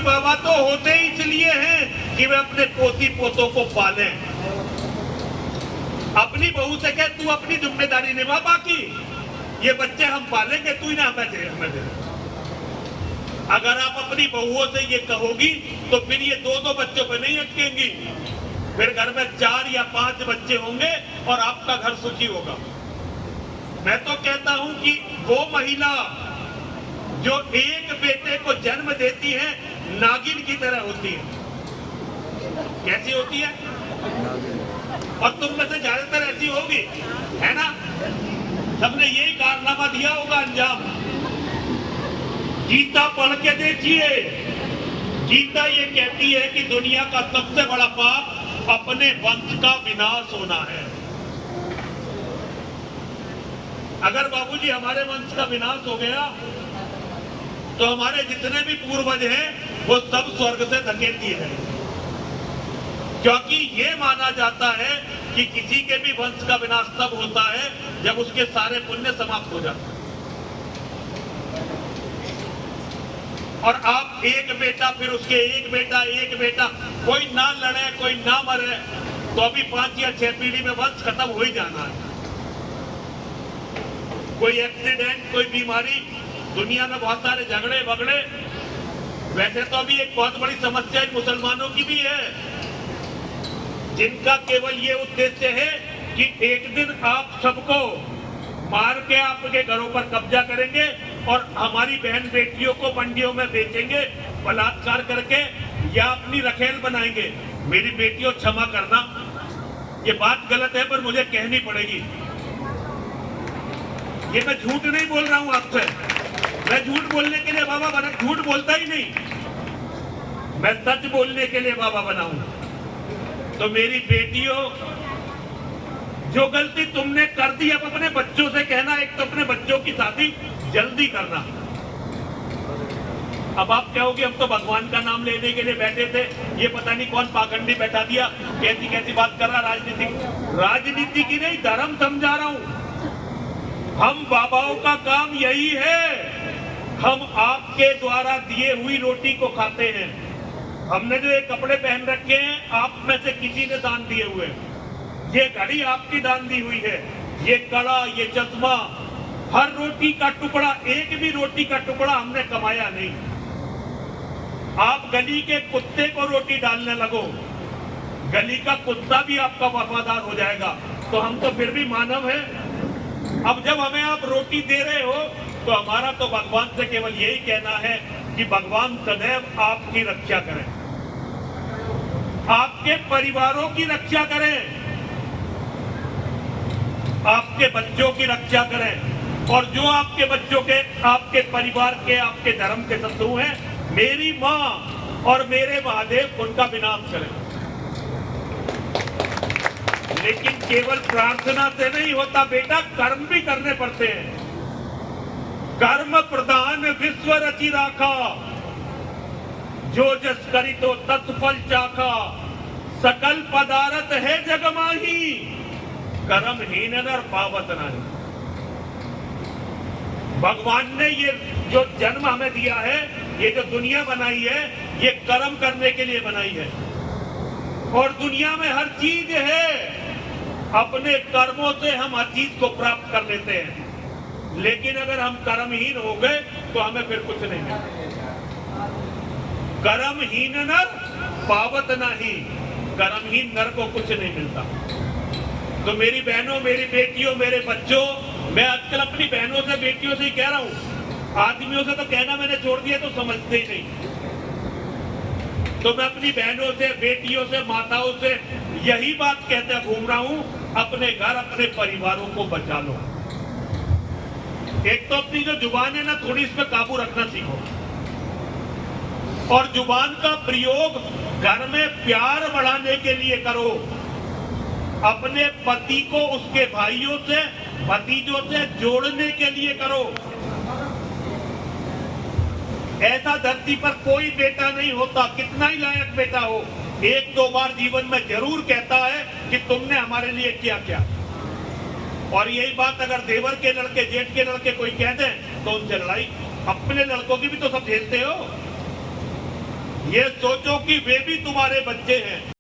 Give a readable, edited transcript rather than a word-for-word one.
बाबा तो होते ही इसलिए हैं कि वे अपने पोती पोतों को पालें। अपनी बहू से कह तू अपनी जिम्मेदारी निभा, बाकी ये बच्चे हम पालेंगे, तू ही ना हमें दे। अगर आप अपनी बहुओं से ये कहोगी तो फिर ये 2-2 बच्चों पर नहीं अटकेंगी, फिर घर में 4 या 5 बच्चे होंगे और आपका घर सुखी होगा। मैं तो कहता हूं कि वो महिला जो एक बेटे को जन्म देती है नागिन की तरह होती है। कैसी होती है? और तुम में से ज्यादातर ऐसी होगी, है ना? सबने यही कारनामा दिया होगा अंजाम। गीता पढ़ के देखिए, गीता ये कहती है कि दुनिया का सबसे बड़ा पाप अपने वंश का विनाश होना है। अगर बाबूजी हमारे वंश का विनाश हो गया तो हमारे जितने भी पूर्वज हैं वो सब स्वर्ग से धकेल दिए जाएंगे, क्योंकि ये माना जाता है कि किसी के भी वंश का विनाश तब होता है जब उसके सारे पुण्य समाप्त हो जाते हैं। और आप एक बेटा, फिर उसके एक बेटा, कोई ना लड़े कोई ना मरे तो अभी 5 या 6 पीढ़ी में वंश खत्म हो ही जाना है। कोई एक्सीडेंट, कोई बीमारी, दुनिया में बहुत सारे झगड़े बगड़े। वैसे तो अभी एक बहुत बड़ी समस्या इन मुसलमानों की भी है, जिनका केवल ये उद्देश्य है कि एक दिन आप सबको मार के आपके घरों पर कब्जा करेंगे और हमारी बहन बेटियों को मंडियों में बेचेंगे बलात्कार करके या अपनी रखेल बनाएंगे। मेरी बेटियों क्षमा करना, ये बात गलत है पर मुझे कहनी पड़ेगी। ये मैं झूठ नहीं बोल रहा हूं आपसे, मैं झूठ बोलने के लिए बाबा बना, झूठ बोलता ही नहीं, मैं सच बोलने के लिए बाबा बना हूं। तो मेरी बेटियों, जो गलती तुमने कर दी अब अपने बच्चों से कहना, एक तो अपने बच्चों की शादी जल्दी करना। अब आप कहोगे हम तो भगवान का नाम लेने के लिए बैठे थे, ये पता नहीं कौन पाखंडी बैठा दिया, कैसी कैसी बात कर रहा। राजनीति की नहीं, धर्म समझा रहा हूं। हम बाबाओं का काम यही है, हम आपके द्वारा दिए हुई रोटी को खाते हैं। हमने जो ये कपड़े पहन रखे हैं आप में से किसी ने दान दिए हुए, ये घड़ी आपकी दान दी हुई है, ये कड़ा, ये चश्मा, हर रोटी का टुकड़ा, एक भी रोटी का टुकड़ा हमने कमाया नहीं। आप गली के कुत्ते को रोटी डालने लगो, गली का कुत्ता भी आपका वफादार हो जाएगा। तो हम तो फिर भी मानव हैं। अब जब हमें आप रोटी दे रहे हो तो हमारा तो भगवान से केवल यही कहना है कि भगवान सदैव आपकी रक्षा करें, आपके परिवारों की रक्षा करें, आपके बच्चों की रक्षा करें, और जो आपके बच्चों के, आपके परिवार के, आपके धर्म के शत्रु हैं, मेरी माँ और मेरे महादेव उनका विनाश करें। लेकिन केवल प्रार्थना से नहीं होता बेटा, कर्म भी करने पड़ते हैं। कर्म प्रधान विश्व रचि राखा, जो जस करी तो तत्फल चाखा, सकल पदार्थ है जग माही, कर्महीन नर पावत नहीं। भगवान ने ये जो जन्म हमें दिया है, ये जो दुनिया बनाई है, ये कर्म करने के लिए बनाई है। और दुनिया में हर चीज है, अपने कर्मों से हम हर चीज को प्राप्त कर लेते हैं। लेकिन अगर हम कर्महीन हो गए तो हमें फिर कुछ नहीं मिलता। कर्महीन नर पावत नहीं, कर्महीन नर को कुछ नहीं मिलता। तो मेरी बहनों, मेरी बेटियों, मेरे बच्चों, मैं आजकल अपनी बहनों से, बेटियों से ही कह रहा हूं। आदमियों से तो कहना मैंने छोड़ दिया, तो समझते ही नहीं। तो मैं अपनी बहनों से, बेटियों से, माताओं से यही बात कहते घूम रहा हूं, अपने घर, अपने परिवारों को बचा लो। एक तो अपनी जो जुबान है ना, थोड़ी इस पे काबू रखना सीखो, और जुबान का प्रयोग घर में प्यार बढ़ाने के लिए करो। अपने पति को उसके भाइयों से, भतीजों से जोड़ने के लिए करो। ऐसा धरती पर कोई बेटा नहीं होता, कितना ही लायक बेटा हो, 1-2 बार जीवन में जरूर कहता है कि तुमने हमारे लिए किया क्या। और यही बात अगर देवर के लड़के, जेठ के लड़के कोई कह दें तो उनसे लड़ाई। अपने लड़कों की भी तो सब झेलते हो। ये सोचो कि वे भी तुम्हारे बच्चे हैं।